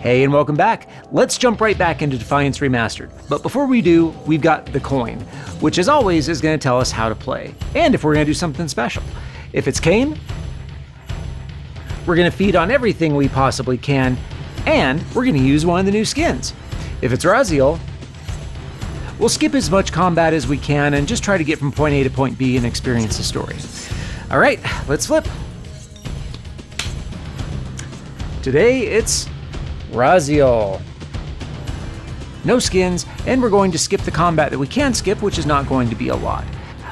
Hey, and welcome back. Let's jump right back into Defiance Remastered. But before we do, we've got the coin, which as always is going to tell us how to play, and if we're going to do something special. If it's Kain, we're going to feed on everything we possibly can, and we're going to use one of the new skins. If it's Raziel, we'll skip as much combat as we can and just try to get from point A to point B and experience the story. All right, let's flip. Today it's Raziel. No skins, and we're going to skip the combat that we can skip, which is not going to be a lot.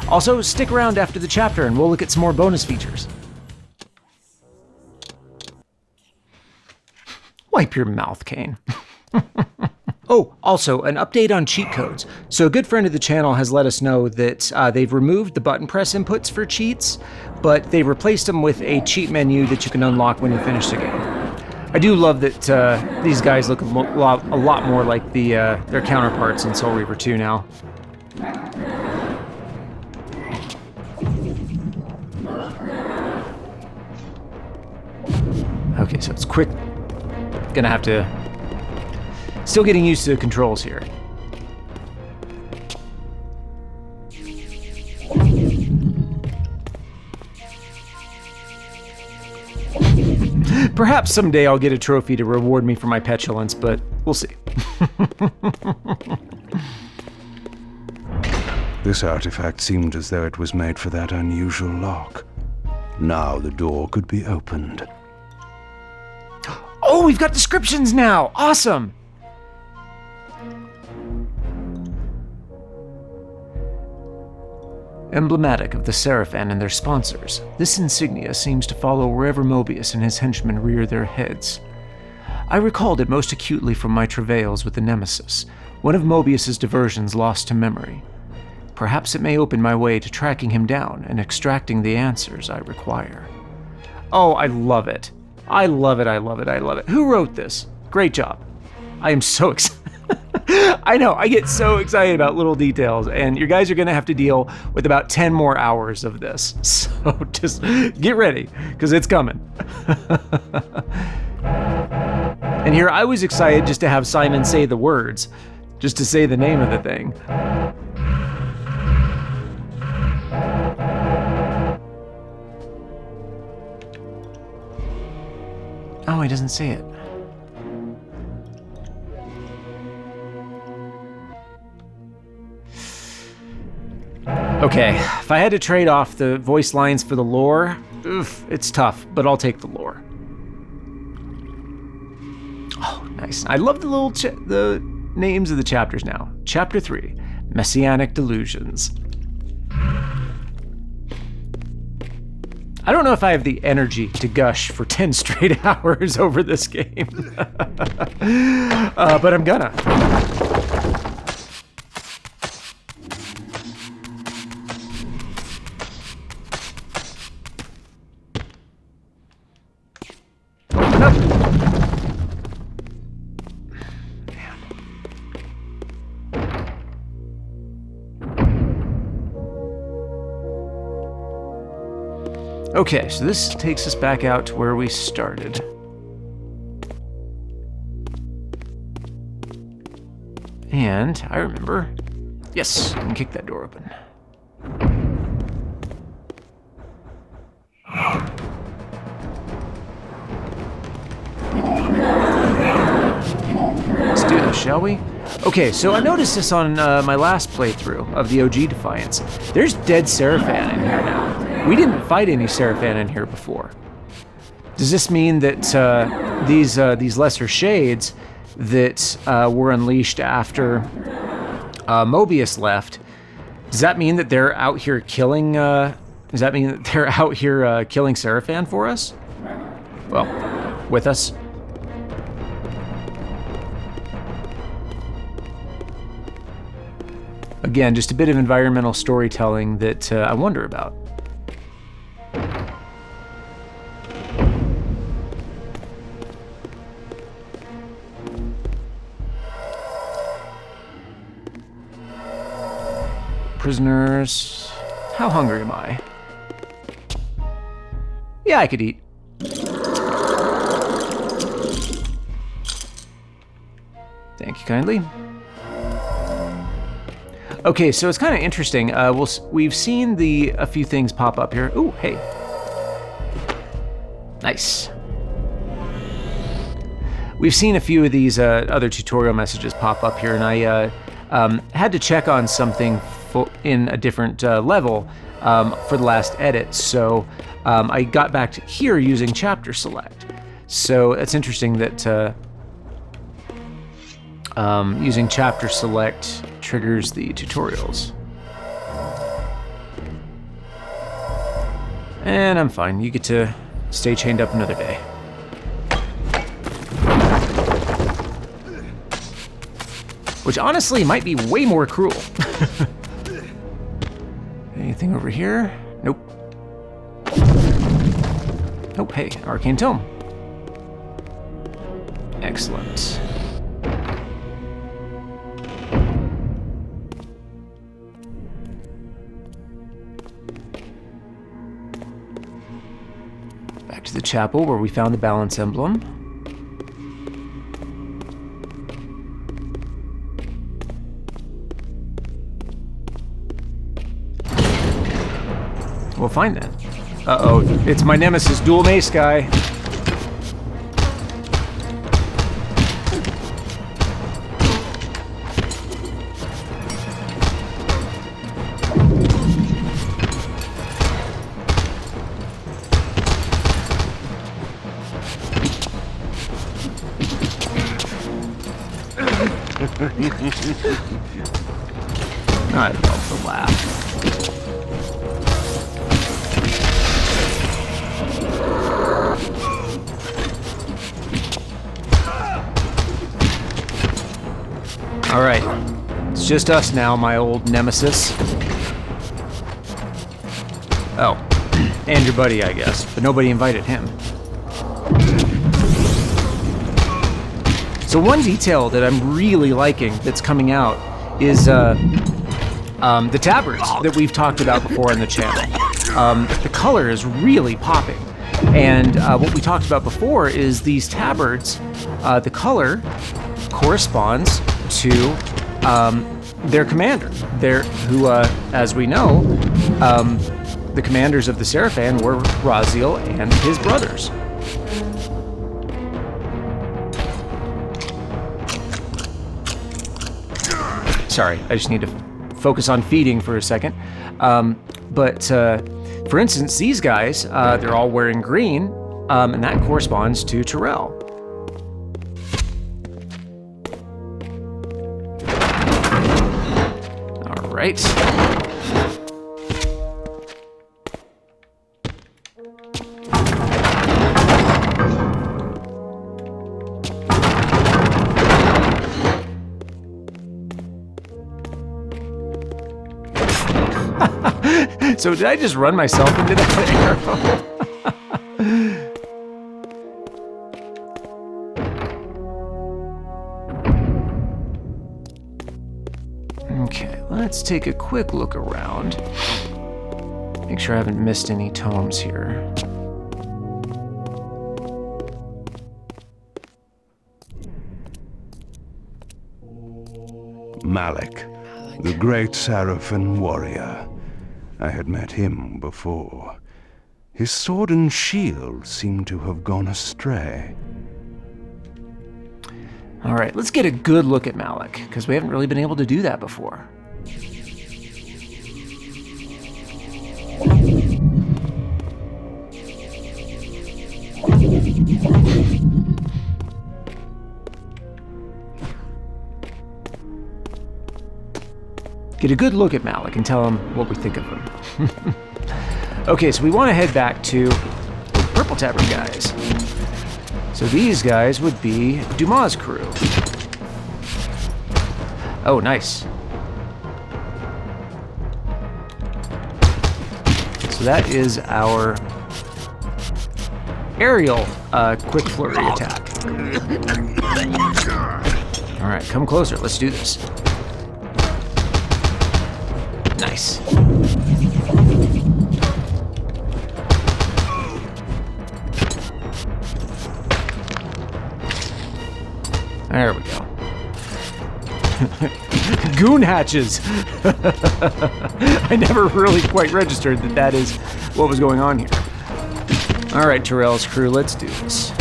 Also, stick around after the chapter and we'll look at some more bonus features. Wipe your mouth, Kain. Oh, also, an update on cheat codes. So a good friend of the channel has let us know that they've removed the button press inputs for cheats, but they replaced them with a cheat menu that you can unlock when you finish the game. I do love that these guys look a lot more like their counterparts in Soul Reaver 2 now. Okay, so it's quick. Gonna have to... Still getting used to the controls here. Perhaps someday I'll get a trophy to reward me for my petulance, but we'll see. This artifact seemed as though it was made for that unusual lock. Now the door could be opened. Oh, we've got descriptions now! Awesome! Emblematic of the Sarafan and their sponsors, this insignia seems to follow wherever Mobius and his henchmen rear their heads. I recalled it most acutely from my travails with the Nemesis, one of Mobius's diversions lost to memory. Perhaps it may open my way to tracking him down and extracting the answers I require. Oh, I love it. I love it, I love it, I love it. Who wrote this? Great job. I am so excited. I know, I get so excited about little details, and you guys are gonna have to deal with about 10 more hours of this. So just get ready, because it's coming. And here I was excited just to have Simon say the words, just to say the name of the thing. Oh, he doesn't say it. Okay, if I had to trade off the voice lines for the lore, oof, it's tough, but I'll take the lore. Oh, nice. I love the little the names of the chapters now. Chapter 3, Messianic Delusions. I don't know if I have the energy to gush for 10 straight hours over this game, but I'm gonna. Open up. Okay, so this takes us back out to where we started. And I remember, yes, I can kick that door open. Let's do this, shall we? Okay, so I noticed this on my last playthrough of the OG Defiance. There's dead Sarafan in here now. We didn't fight any Sarafan in here before. Does this mean that these lesser shades that were unleashed after Mobius left, does that mean that they're out here killing? Does that mean that they're out here killing Sarafan for us? Well, with us. Again, just a bit of environmental storytelling that I wonder about. Prisoners. How hungry am I? Yeah, I could eat. Thank you kindly. Okay, so it's kind of interesting. We've seen a few things pop up here. Ooh, hey. Nice. We've seen a few of these other tutorial messages pop up here, and I had to check on something in a different level for the last edit, so I got back to here using chapter select. So it's interesting that using chapter select triggers the tutorials. And I'm fine. You get to stay chained up another day. Which honestly might be way more cruel. Anything over here? Nope. Nope, hey, Arcane Tome. Excellent. Back to the chapel where we found the balance emblem. Well, fine then. Uh-oh, it's my nemesis, Dual Mace guy. I love the laugh. All right, it's just us now, my old nemesis. Oh, and your buddy, I guess, but nobody invited him. So one detail that I'm really liking that's coming out is the tabards that we've talked about before on the channel. The color is really popping. And what we talked about before is these tabards, the color corresponds to their commander, who, as we know, the commanders of the Sarafan were Raziel and his brothers. Sorry, I just need to focus on feeding for a second. For instance, these guys, they're all wearing green, and that corresponds to Terrell. All right. So did I just run myself into that arrow? Okay, let's take a quick look around. Make sure I haven't missed any tomes here. Malek, the great Sarafan warrior. I had met him before. His sword and shield seemed to have gone astray. All right, let's get a good look at Malek, because we haven't really been able to do that before. Get a good look at Malek and tell him what we think of him. Okay, so we want to head back to the Purple Tabard guys. So these guys would be Dumas' crew. Oh, nice. So that is our aerial quick flurry attack. All right, come closer. Let's do this. Nice. There we go. Goon hatches! I never really quite registered that that is what was going on here. Alright, Terrell's crew, let's do this.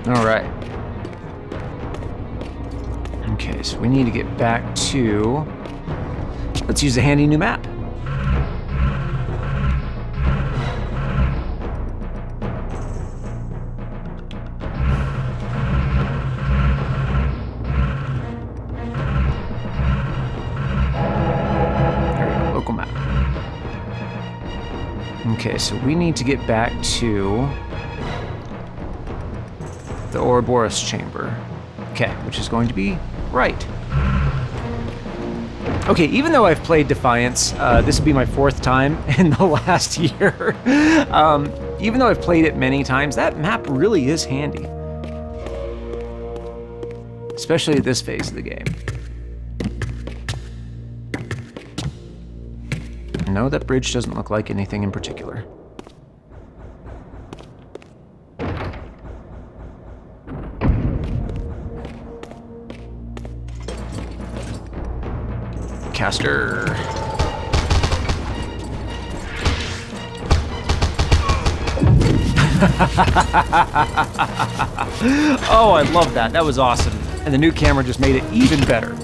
Alright. Okay, so we need to get back to... Let's use a handy new map. There we go, local map. Okay, so we need to get back to... the Ouroboros chamber. Okay, which is going to be right. Okay, even though I've played Defiance, this will be my 4th time in the last year. Even though I've played it many times, that map really is handy. Especially at this phase of the game. No, that bridge doesn't look like anything in particular. Caster. Oh, I love that. That was awesome. And the new camera just made it even better.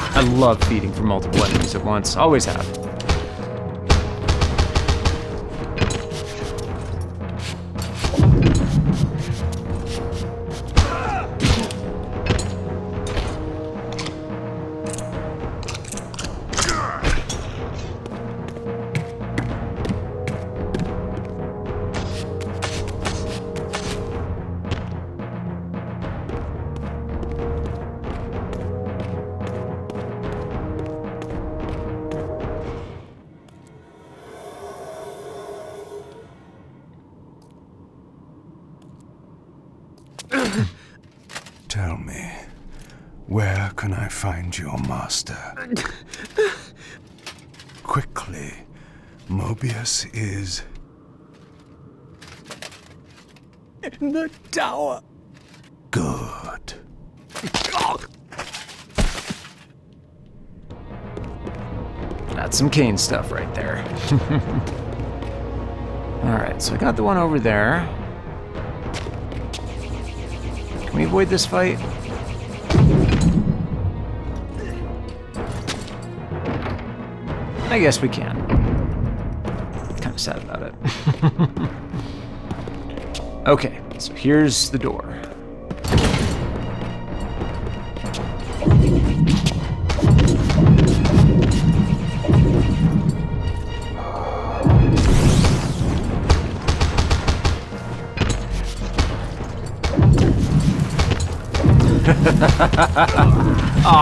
I love feeding from multiple enemies at once. Always have. Tell me, where can I find your master? Quickly, Mobius is... in the tower. Good. That's some Kain stuff right there. Alright, so I got the one over there. Can we avoid this fight? I guess we can. Kind of sad about it. Okay, so here's the door.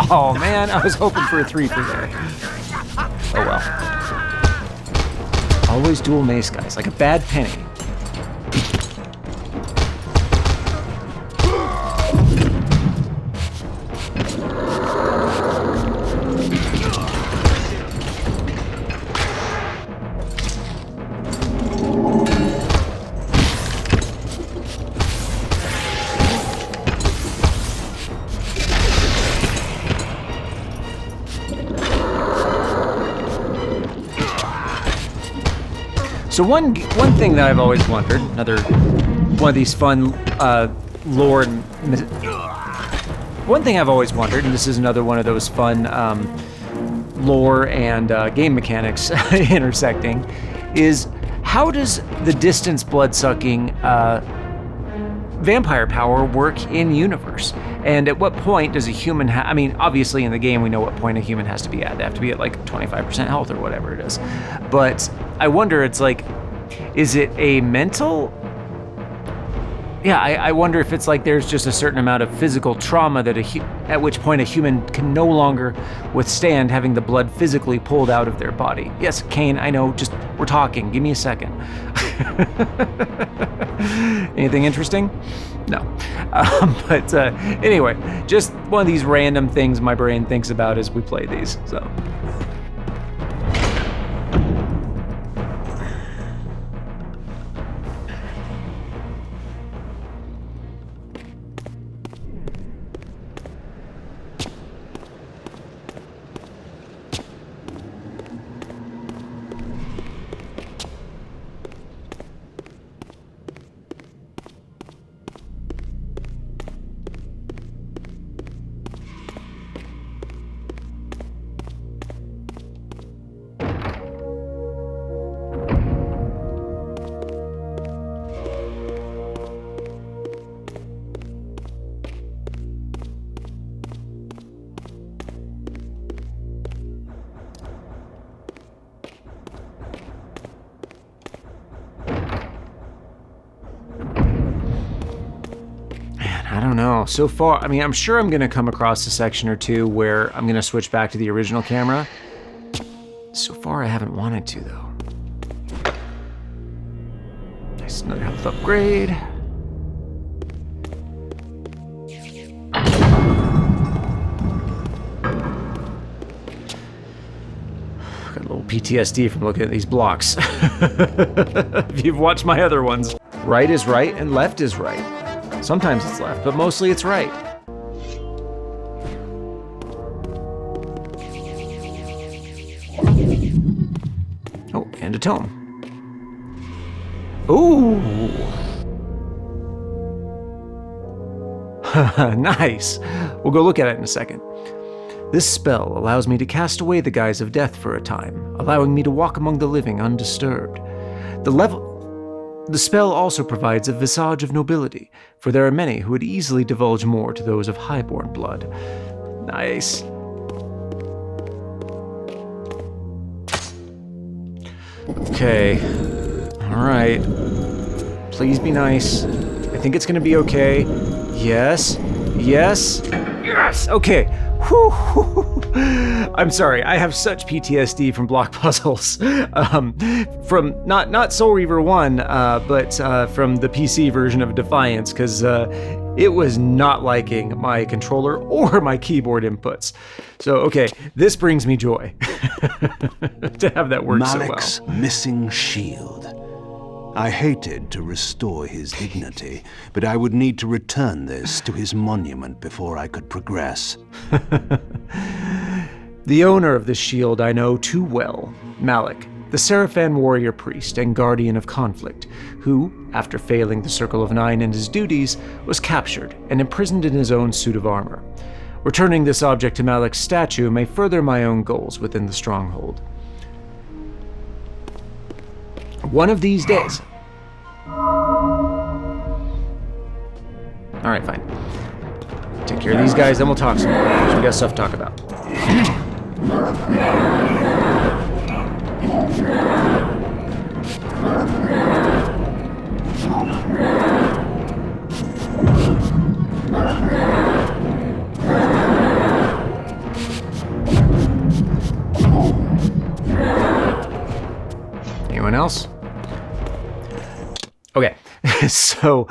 Oh man, I was hoping for a 3 for there. Oh well. Always dual mace guys, like a bad penny. So one thing that I've always wondered, another one of these fun lore and One thing I've always wondered, and this is another one of those fun lore and game mechanics intersecting, is how does the distance blood-sucking vampire power work in universe? And at what point does a human I mean, obviously in the game we know what point a human has to be at. They have to be at like 25% health or whatever it is. But I wonder, it's like, is it a mental... Yeah, I wonder if it's like there's just a certain amount of physical trauma that at which point a human can no longer withstand having the blood physically pulled out of their body. Yes, Kain, I know, just, we're talking, give me a second. Anything interesting? No. But anyway, just one of these random things my brain thinks about as we play these, so. I don't know. So far, I mean, I'm sure I'm going to come across a section or two where I'm going to switch back to the original camera. So far, I haven't wanted to, though. Nice, another health upgrade. Got a little PTSD from looking at these blocks. If you've watched my other ones. Right is right and left is right. Sometimes it's left, but mostly it's right. Oh, and a tome. Ooh! Nice! We'll go look at it in a second. This spell allows me to cast away the guise of death for a time, allowing me to walk among the living undisturbed. The spell also provides a visage of nobility, for there are many who would easily divulge more to those of highborn blood. Nice. Okay. Alright. Please be nice. I think it's gonna be okay. Yes. Yes. Yes! Okay. Whew. I'm sorry, I have such PTSD from block puzzles. From not Soul Reaver 1, but from the PC version of Defiance, because it was not liking my controller or my keyboard inputs. So, okay, this brings me joy to have that work so well. Malek's missing shield. I hated to restore his dignity, but I would need to return this to his monument before I could progress. The owner of this shield I know too well, Malek, the Sarafan warrior priest and guardian of conflict, who, after failing the Circle of Nine in his duties, was captured and imprisoned in his own suit of armor. Returning this object to Malek's statue may further my own goals within the stronghold. One of these days. Alright, fine. Take care of these guys, then we'll talk some more, because we got stuff to talk about. Anyone else? Okay, so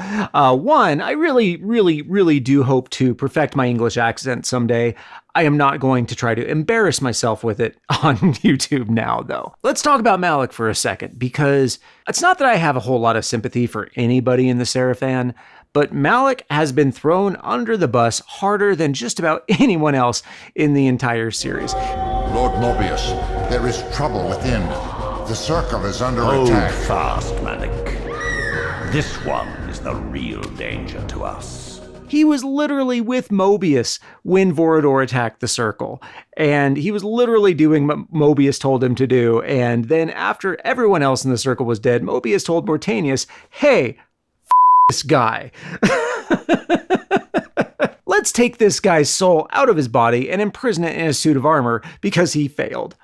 one, I really do hope to perfect my English accent someday. I am not going to try to embarrass myself with it on YouTube now, though. Let's talk about Malek for a second, because it's not that I have a whole lot of sympathy for anybody in the Sarafan, but Malek has been thrown under the bus harder than just about anyone else in the entire series. Lord Mobius, there is trouble within. The circle is under attack. Hold fast, Malek. This one is the real danger to us. He was literally with Mobius when Vorador attacked the circle. And he was literally doing what Mobius told him to do. And then after everyone else in the circle was dead, Mobius told Mortanius, hey, this guy. Let's take this guy's soul out of his body and imprison it in a suit of armor because he failed.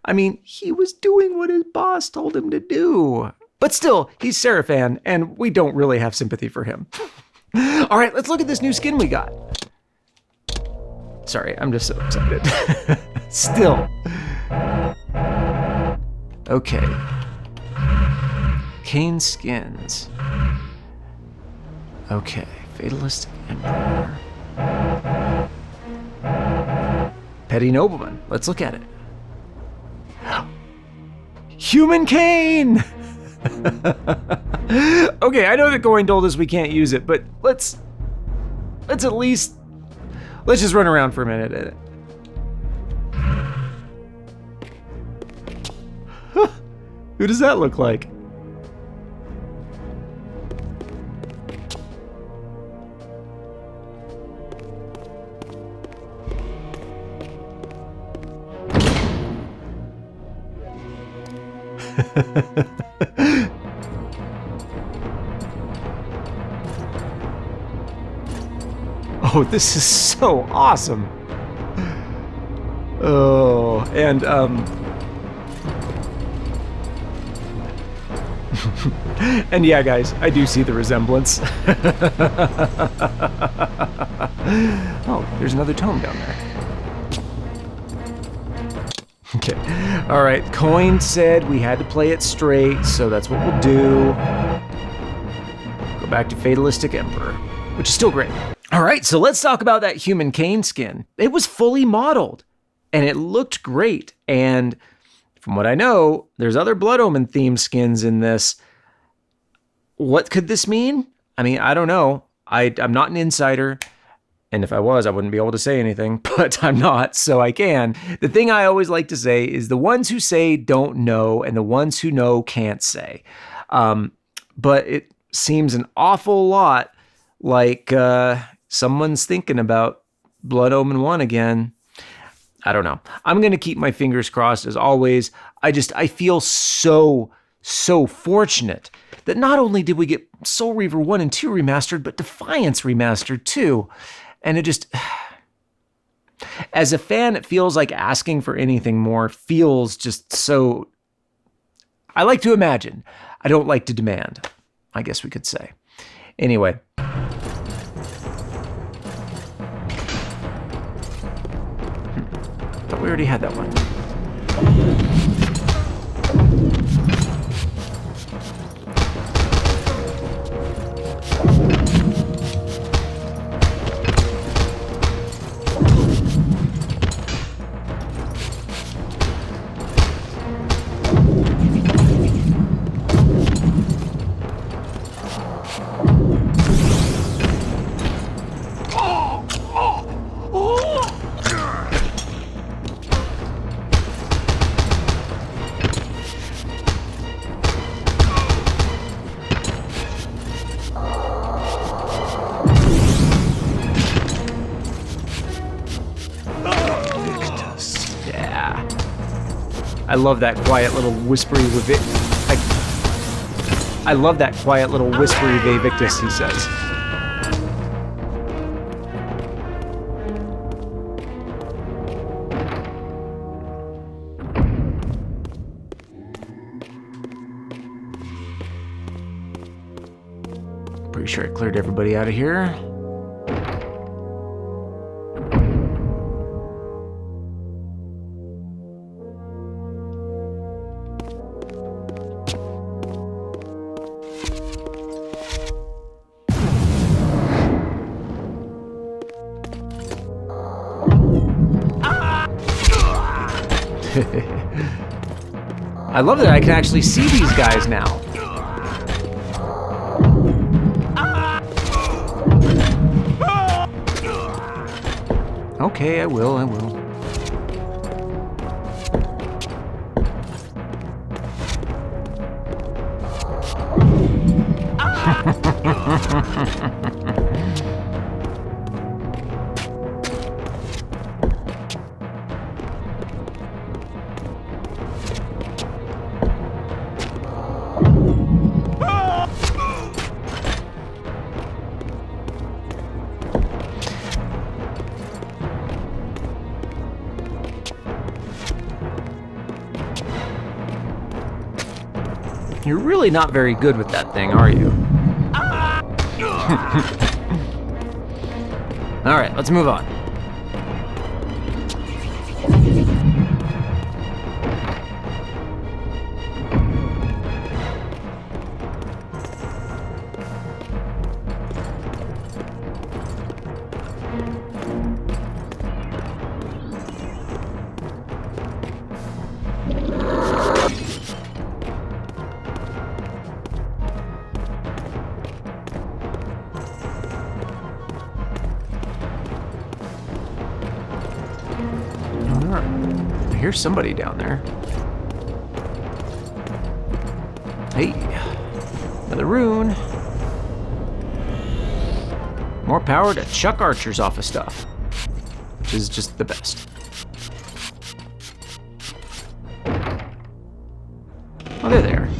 I mean, he was doing what his boss told him to do. But still, he's Sarafan, and we don't really have sympathy for him. All right, let's look at this new skin we got. Sorry, I'm just so excited. Still. Okay. Kain skins. Okay, Fatalistic Emperor. Petty Nobleman. Let's look at it. Human Kain! Okay, I know that Goin told us we can't use it, but let's at least, let's just run around for a minute. Who does that look like? Oh, this is so awesome. Oh, and and yeah, guys, I do see the resemblance. Oh, there's another tome down there. Okay, all right, Coin said we had to play it straight, so that's what we'll do. Go back to Fatalistic Emperor, which is still great. All right, so let's talk about that Human Kain skin. It was fully modeled, and it looked great. And from what I know, there's other Blood Omen themed skins in this. What could this mean? I mean, I don't know. I'm not an insider. And if I was, I wouldn't be able to say anything, but I'm not, so I can. The thing I always like to say is the ones who say don't know, and the ones who know can't say. But it seems an awful lot like someone's thinking about Blood Omen 1 again. I don't know. I'm going to keep my fingers crossed as always. I feel so fortunate that not only did we get Soul Reaver 1 and 2 remastered, but Defiance Remastered too. And it just, as a fan, it feels like asking for anything more feels just so, I like to imagine. I don't like to demand, I guess we could say. Anyway. Thought we already had that one. I love that quiet little whispery I love that quiet little whispery Vivictus, he says. Pretty sure I cleared everybody out of here. I love that I can actually see these guys now. Okay, I will. You're really not very good with that thing, are you? Alright, let's move on. Here's somebody down there. Hey, another rune. More power to chuck archers off of stuff, which is just the best. Oh, they're there.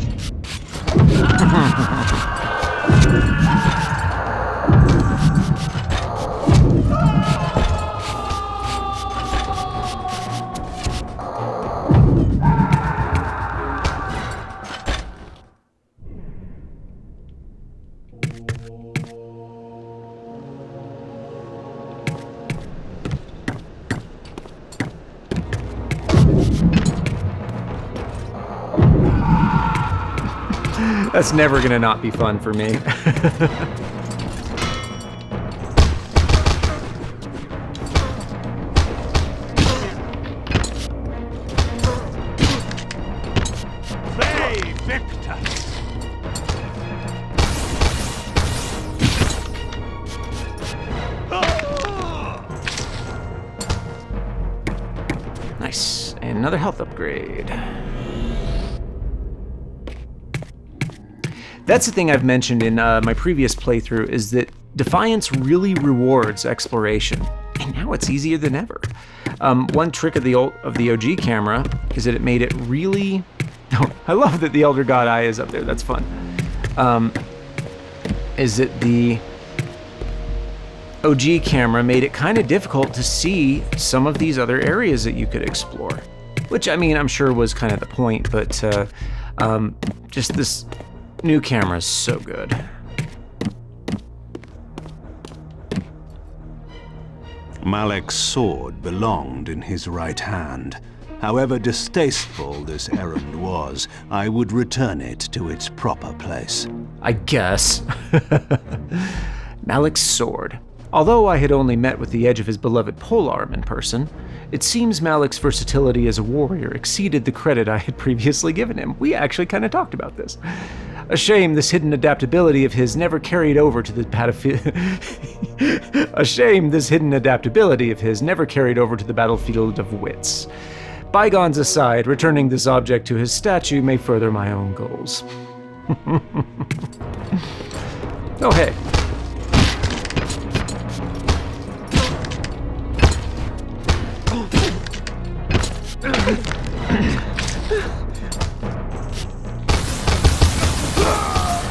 That's never gonna not be fun for me. Nice, and another health upgrade. That's the thing I've mentioned in my previous playthrough, is that Defiance really rewards exploration, and now it's easier than ever. One trick of the OG camera is that it made it really... Oh, I love that the Elder God Eye is up there, that's fun. Is that the OG camera made it kind of difficult to see some of these other areas that you could explore. Which, I mean, I'm sure was kind of the point, but just this... new camera is so good. Malek's sword belonged in his right hand. However distasteful this errand was, I would return it to its proper place. I guess. Malek's sword. Although I had only met with the edge of his beloved polearm in person, it seems Malek's versatility as a warrior exceeded the credit I had previously given him. We actually kind of talked about this. A shame this hidden adaptability of his never carried over to the battlefield of wits. Bygones aside, returning this object to his statue may further my own goals. Oh, hey.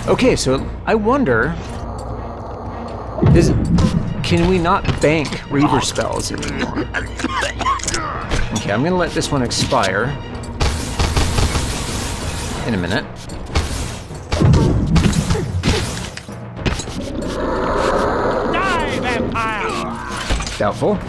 Okay, so I wonder, can we not bank Reaver spells anymore? Okay, I'm gonna let this one expire in a minute. Die, vampire! Doubtful.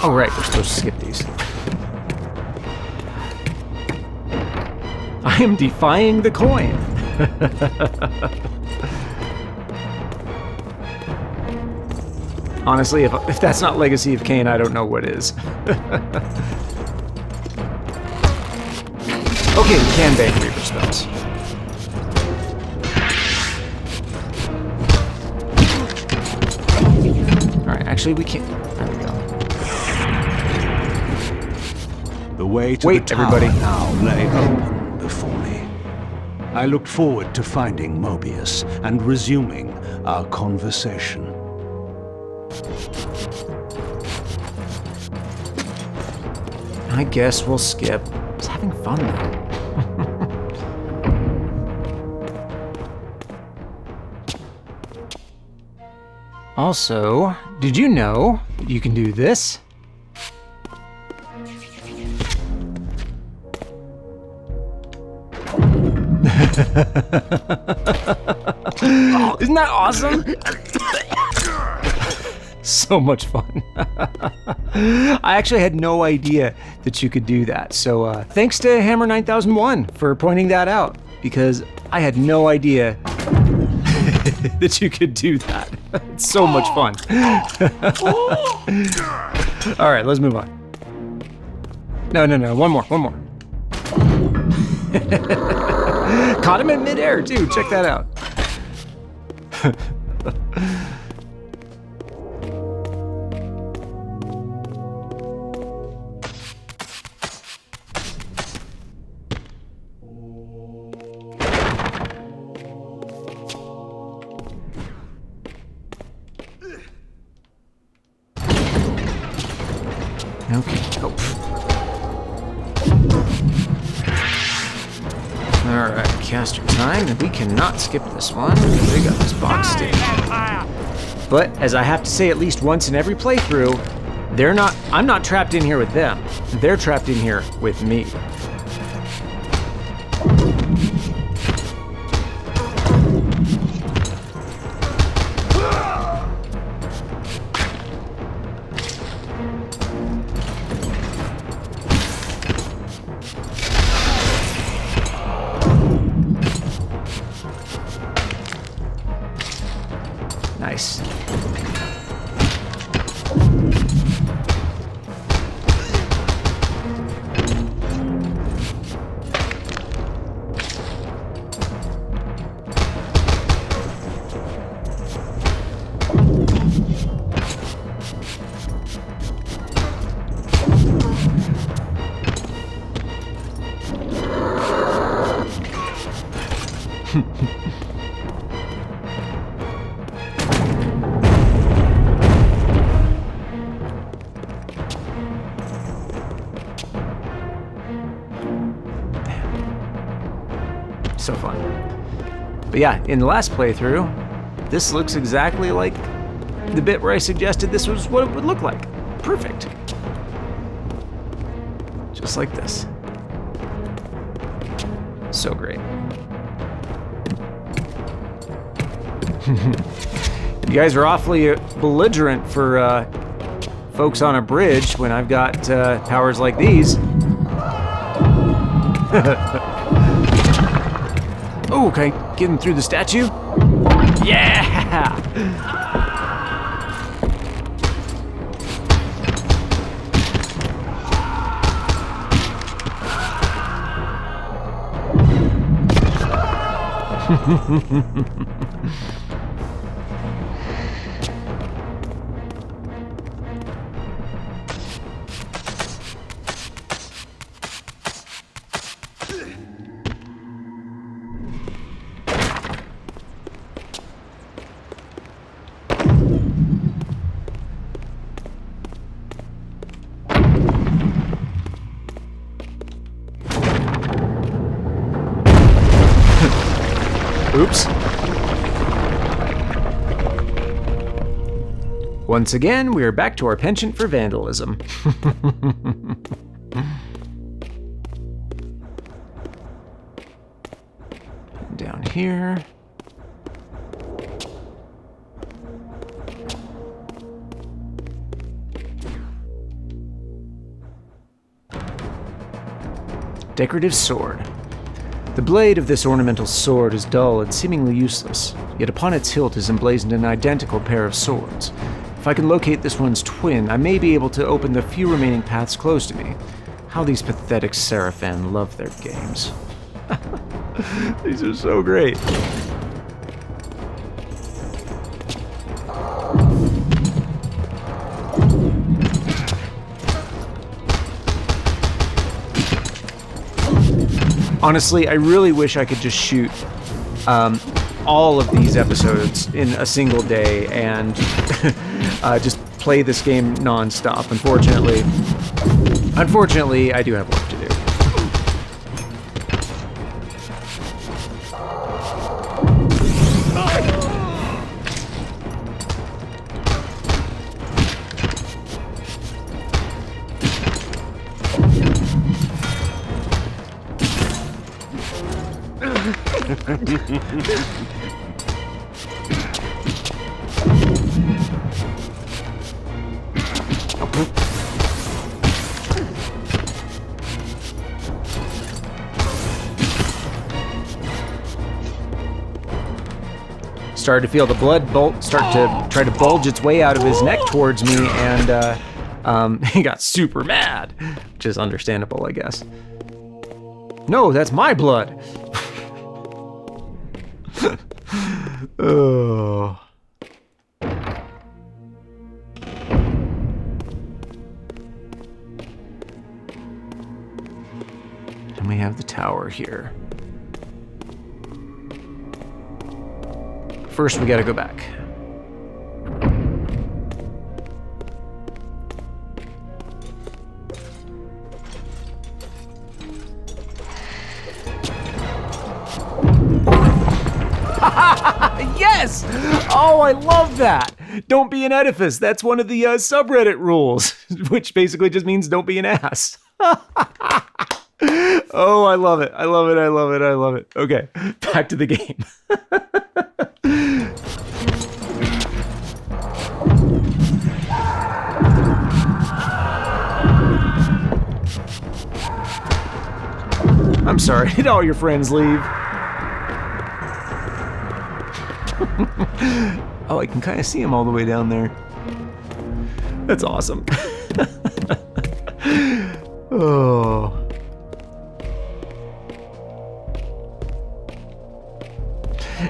Oh, right, we're supposed to skip these. I am defying the coin. Honestly, if that's not Legacy of Kain, I don't know what is. Okay, we can bank Reaper spells. Alright, actually we can't. There we go. The way to Wait, the tower everybody. now lay open before me. I looked forward to finding Mobius and resuming our conversation. I guess we'll skip. I was having fun though. Also, did you know that you can do this? Isn't that awesome? So much fun. I actually had no idea that you could do that. So thanks to Hammer 9001 for pointing that out, because I had no idea that you could do that. It's so much fun. All right, let's move on. No, one more. Caught him in midair too, check that out. Okay, go. Alright, caster time, and we cannot skip this one. We got this box stage. But, as I have to say at least once in every playthrough, I'm not trapped in here with them. They're trapped in here with me. Nice. So fun. But yeah, in the last playthrough, this looks exactly like the bit where I suggested this was what it would look like. Perfect. Just like this. So great. You guys are awfully belligerent for folks on a bridge when I've got powers like these. Oh, can I get him through the statue? Yeah! Oops. Once again, we are back to our penchant for vandalism. Down here. Decorative sword. The blade of this ornamental sword is dull and seemingly useless, yet upon its hilt is emblazoned an identical pair of swords. If I can locate this one's twin, I may be able to open the few remaining paths closed to me. How these pathetic Sarafan love their games. These are so great. Honestly, I really wish I could just shoot all of these episodes in a single day and just play this game non-stop. Unfortunately, I do have work to do. Started to feel the blood start to try to bulge its way out of his neck towards me, and he got super mad, which is understandable, I guess. No, that's my blood. Oh. And we have the tower here. First, we gotta go back. Yes! Oh, I love that! Don't be an edifice. That's one of the subreddit rules, which basically just means don't be an ass. Oh, I love it. I love it. I love it. I love it. Okay, back to the game. I'm sorry, did all your friends leave? Oh, I can kind of see him all the way down there. That's awesome. Oh.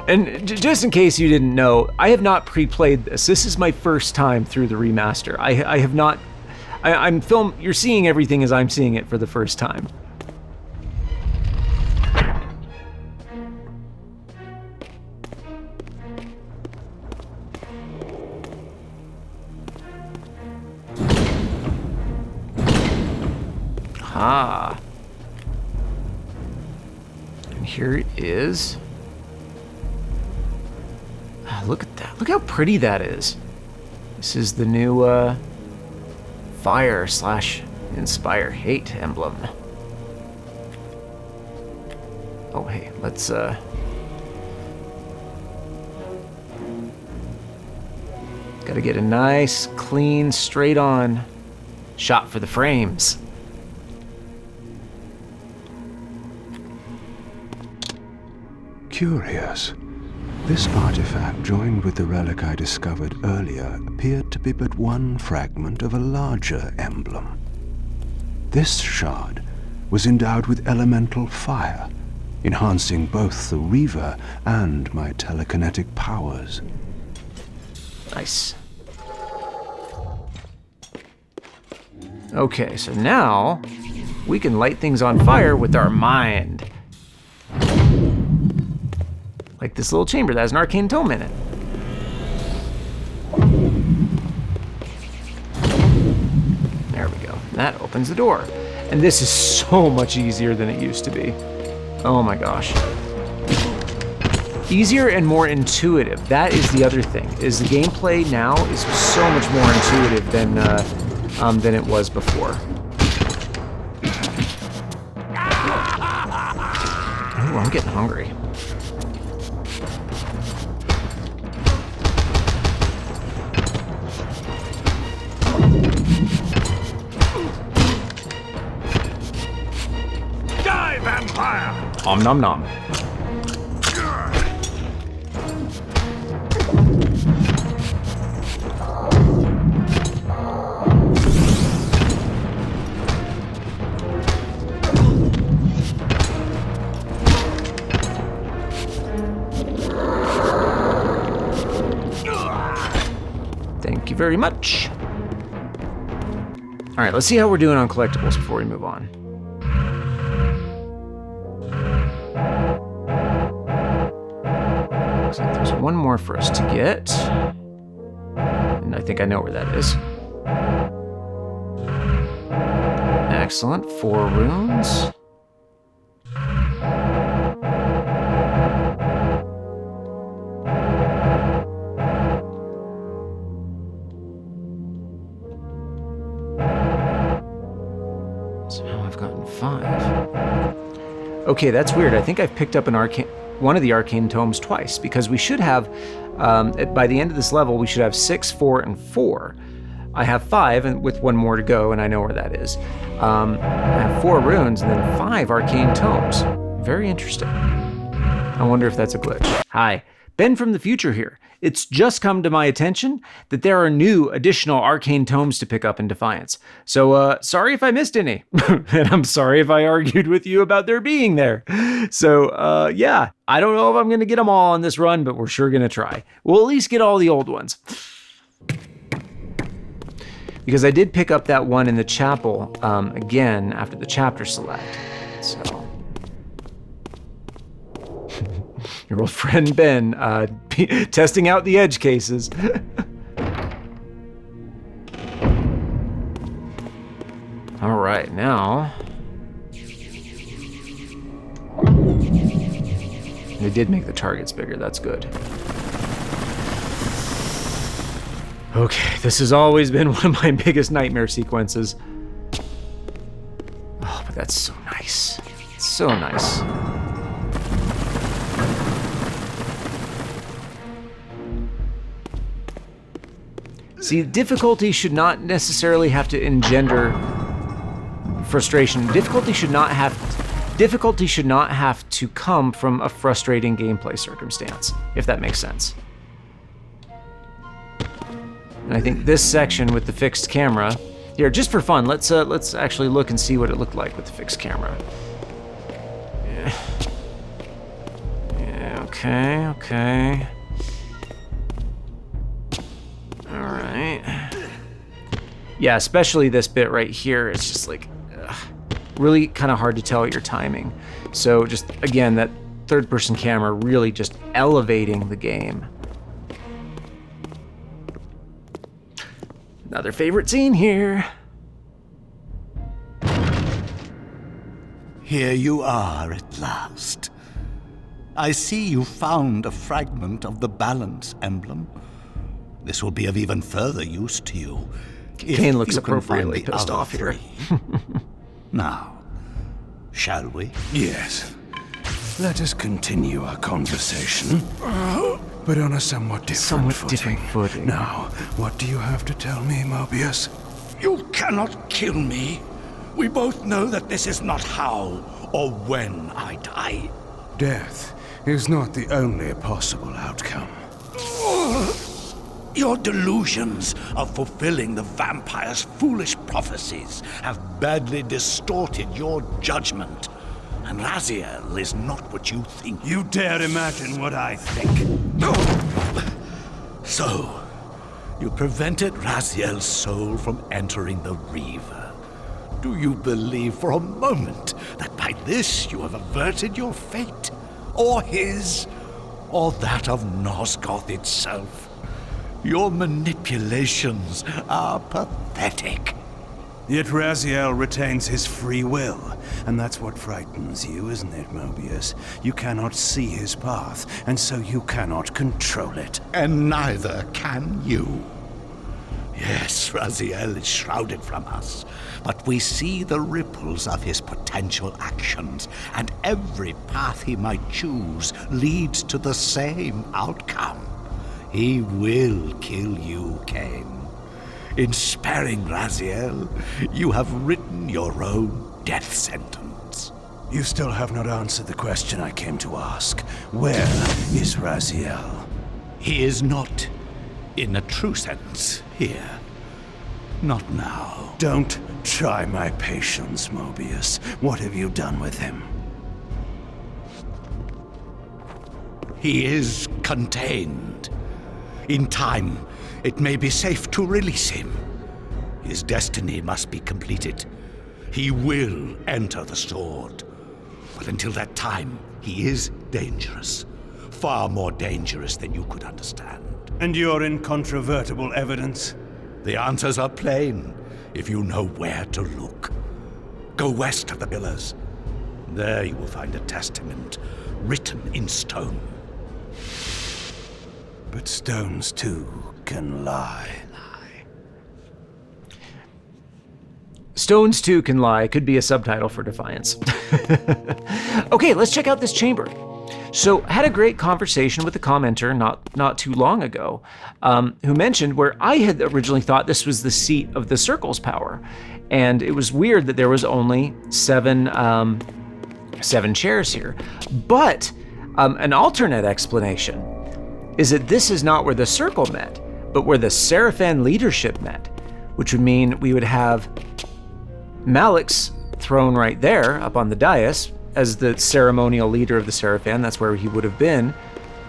And just in case you didn't know, I have not pre-played this. This is my first time through the remaster. I have not. You're seeing everything as I'm seeing it for the first time. Ah. And here it is. Look at that. Look how pretty that is. This is the new fire/inspire hate emblem. Oh, hey, let's gotta get a nice, clean, straight on shot for the frames. Curious. This artifact, joined with the relic I discovered earlier, appeared to be but one fragment of a larger emblem. This shard was endowed with elemental fire, enhancing both the Reaver and my telekinetic powers. Nice. Okay, so now we can light things on fire with our mind. Like this little chamber that has an arcane tome in it. There we go. That opens the door. And this is so much easier than it used to be. Oh my gosh. Easier and more intuitive. That is the other thing, is the gameplay now is so much more intuitive than it was before. Ooh, I'm getting hungry. Om nom nom. Thank you very much. All right, let's see how we're doing on collectibles before we move on. one more for us to get. And I think I know where that is. Excellent. 4 runes. So now I've gotten 5. Okay, that's weird. I think I've picked up one of the arcane tomes twice, because we should have, by the end of this level, we should have 6, 4, and 4. I have 5, and with 1 more to go, and I know where that is. I have 4 runes and then 5 arcane tomes. Very interesting. I wonder if that's a glitch. Hi, Ben from the future here. It's just come to my attention that there are new additional arcane tomes to pick up in Defiance. So, sorry if I missed any. And I'm sorry if I argued with you about their being there. So, yeah, I don't know if I'm going to get them all on this run, but we're sure going to try. We'll at least get all the old ones. Because I did pick up that one in the chapel again after the chapter select. So, your old friend Ben testing out the edge cases. All right, now they did make the targets bigger. That's good. Okay, this has always been one of my biggest nightmare sequences. Oh, but that's so nice. It's so nice. See, difficulty should not necessarily have to engender frustration. Difficulty should not have to come from a frustrating gameplay circumstance, if that makes sense. And I think this section with the fixed camera, here, just for fun, let's actually look and see what it looked like with the fixed camera. Yeah, okay. All right. Yeah, especially this bit right here, it's just like, really kind of hard to tell your timing. So just, again, that third-person camera really just elevating the game. Another favorite scene here. Here you are at last. I see you found a fragment of the balance emblem. This will be of even further use to you. Kain looks appropriately pissed off here. Now, shall we? Yes. Let us continue our conversation, but on a somewhat different footing. Now, what do you have to tell me, Mobius? You cannot kill me. We both know that this is not how or when I die. Death is not the only possible outcome. Your delusions of fulfilling the vampire's foolish prophecies have badly distorted your judgment. And Raziel is not what you think. You dare imagine what I think. So, you prevented Raziel's soul from entering the Reaver. Do you believe for a moment that by this you have averted your fate? Or his? Or that of Nosgoth itself? Your manipulations are pathetic. Yet Raziel retains his free will, and that's what frightens you, isn't it, Mobius? You cannot see his path, and so you cannot control it. And neither can you. Yes, Raziel is shrouded from us, but we see the ripples of his potential actions, and every path he might choose leads to the same outcome. He will kill you, Kain. In sparing Raziel, you have written your own death sentence. You still have not answered the question I came to ask. Where is Raziel? He is not, in a true sense, here. Not now. Don't try my patience, Mobius. What have you done with him? He is contained. In time, it may be safe to release him. His destiny must be completed. He will enter the sword. But until that time, he is dangerous. far more dangerous than you could understand. And your incontrovertible evidence? The answers are plain, if you know where to look. Go west of the pillars. There you will find a testament, written in stone. But stones too can lie. Stones too can lie could be a subtitle for Defiance. Okay, let's check out this chamber. So, had a great conversation with a commenter not too long ago, who mentioned where I had originally thought this was the seat of the Circle's power, and it was weird that there was only seven chairs here. But an alternate explanation is that this is not where the Circle met, but where the Sarafan leadership met, which would mean we would have Malek's throne right there up on the dais as the ceremonial leader of the Sarafan. That's where he would have been.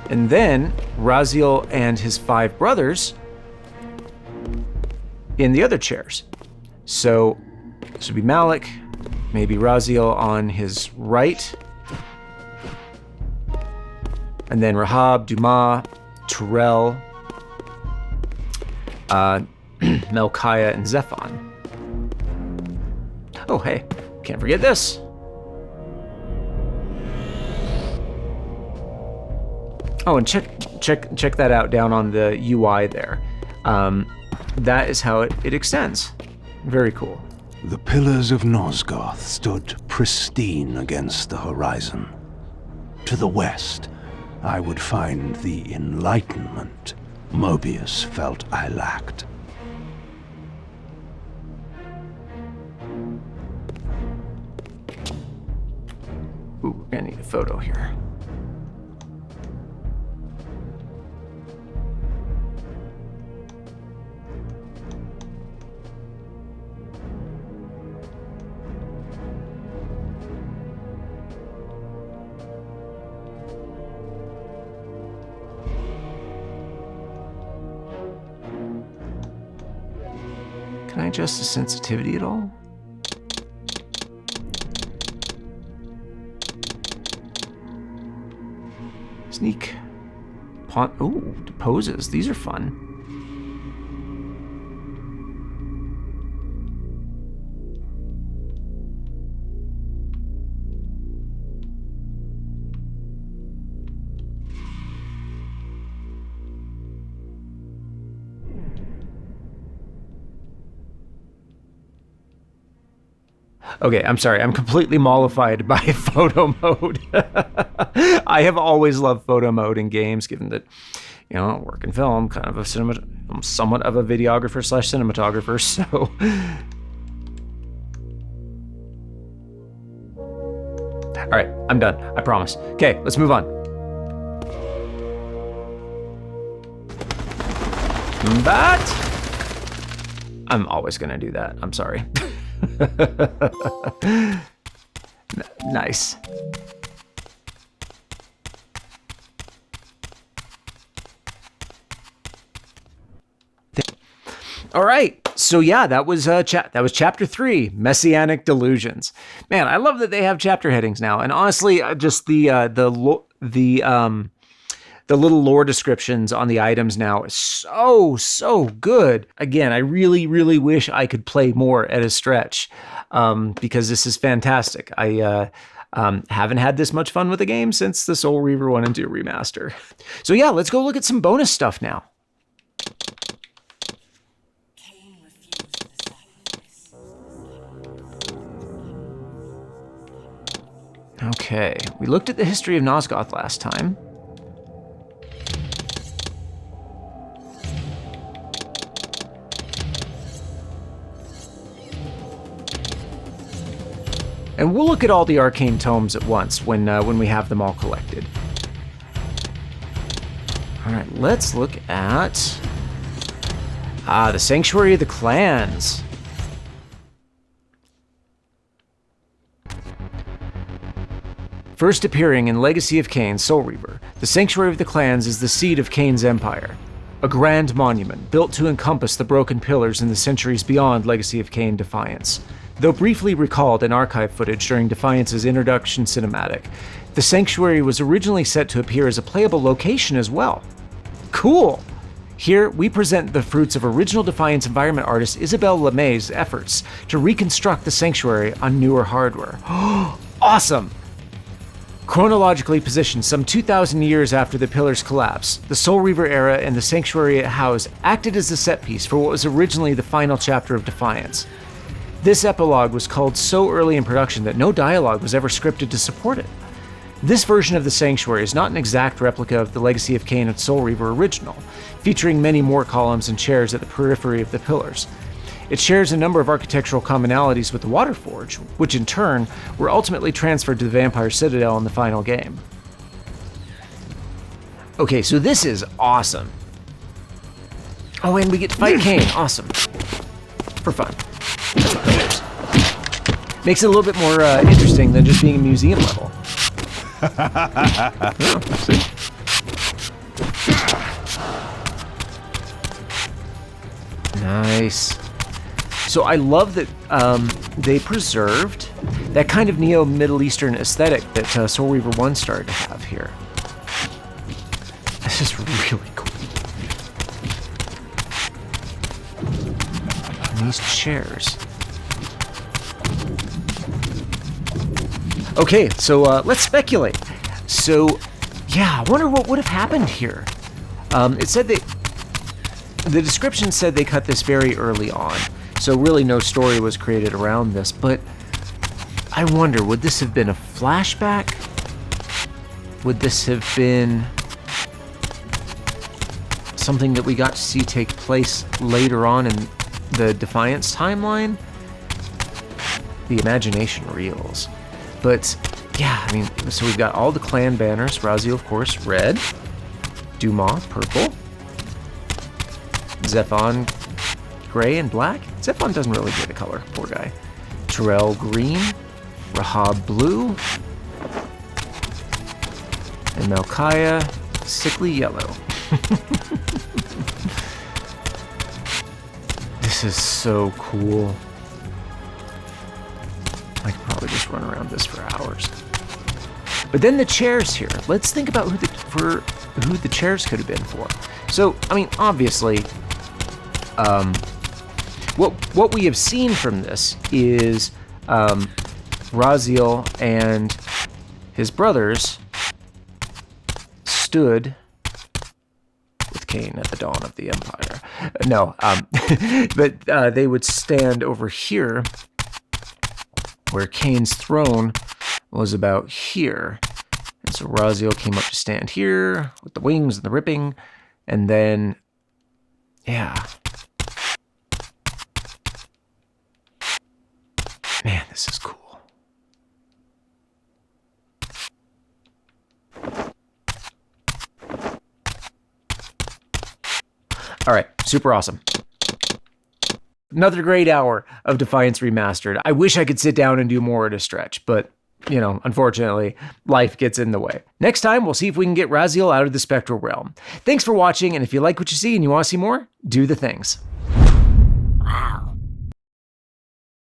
And then Raziel and his 5 brothers in the other chairs. So this would be Malek, maybe Raziel on his right, and then Rahab, Dumas, Terrell, Melchiah, and Zephon. Oh, hey, can't forget this. Oh, and check that out down on the UI there. That is how it extends. Very cool. The pillars of Nosgoth stood pristine against the horizon. To the west, I would find the enlightenment Mobius felt I lacked. Ooh, we're gonna need a photo here. Can I adjust the sensitivity at all? Sneak. Ooh, poses. These are fun. Okay, I'm sorry. I'm completely mollified by photo mode. I have always loved photo mode in games, given that, you know, I work in film, kind of I'm somewhat of a videographer / cinematographer, so. All right, I'm done. I promise. Okay, let's move on. But I'm always gonna do that. I'm sorry. Nice. All right. So yeah, that was chapter 3, Messianic Delusions. Man, I love that they have chapter headings now. And honestly, just the little lore descriptions on the items now is so good. Again, I really, really wish I could play more at a stretch, because this is fantastic. I haven't had this much fun with a game since the Soul Reaver 1 and 2 remaster. So yeah, let's go look at some bonus stuff now. Okay, we looked at the history of Nosgoth last time. And we'll look at all the arcane tomes at once when we have them all collected. All right, let's look at the Sanctuary of the Clans. First appearing in Legacy of Kain, Soul Reaver, the Sanctuary of the Clans is the seat of Kain's empire, a grand monument built to encompass the broken pillars in the centuries beyond Legacy of Kain Defiance. Though briefly recalled in archive footage during Defiance's introduction cinematic, the sanctuary was originally set to appear as a playable location as well. Cool! Here, we present the fruits of original Defiance environment artist Isabelle LeMay's efforts to reconstruct the sanctuary on newer hardware. Awesome! Chronologically positioned some 2,000 years after the Pillar's collapse, the Soul Reaver era and the sanctuary it housed acted as the set piece for what was originally the final chapter of Defiance. This epilogue was culled so early in production that no dialogue was ever scripted to support it. This version of the Sanctuary is not an exact replica of the Legacy of Kain and Soul Reaver original, featuring many more columns and chairs at the periphery of the pillars. It shares a number of architectural commonalities with the Waterforge, which in turn were ultimately transferred to the Vampire Citadel in the final game. Okay, so this is awesome. Oh, and we get to fight Kain. Awesome. For fun. Makes it a little bit more interesting than just being a museum level. Yeah, see? Nice. So I love that they preserved that kind of neo-Middle Eastern aesthetic that Soul Reaver 1 started to have here. This is really cool. And these chairs. Okay, so let's speculate. So, yeah, I wonder what would have happened here. It said that the description said they cut this very early on, so really no story was created around this, but I wonder, would this have been a flashback? Would this have been something that we got to see take place later on in the Defiance timeline? The imagination reels. But, yeah, I mean, so we've got all the clan banners. Raziel, of course, red. Dumas, purple. Zephon, gray and black. Zephon doesn't really get a color, poor guy. Terrell, green. Rahab, blue. And Malkiah, sickly yellow. This is so cool. I could probably just run around this for hours. But then the chairs here. Let's think about who the chairs could have been for. So, I mean, obviously, what we have seen from this is Raziel and his brothers stood with Kain at the dawn of the Empire. No, but they would stand over here where Kain's throne was about here. And so Raziel came up to stand here with the wings and the ripping, and then, yeah. Man, this is cool. All right, super awesome. Another great hour of Defiance Remastered. I wish I could sit down and do more at a stretch, but, you know, unfortunately, life gets in the way. Next time, we'll see if we can get Raziel out of the Spectral Realm. Thanks for watching, and if you like what you see and you want to see more, do the things. Wow.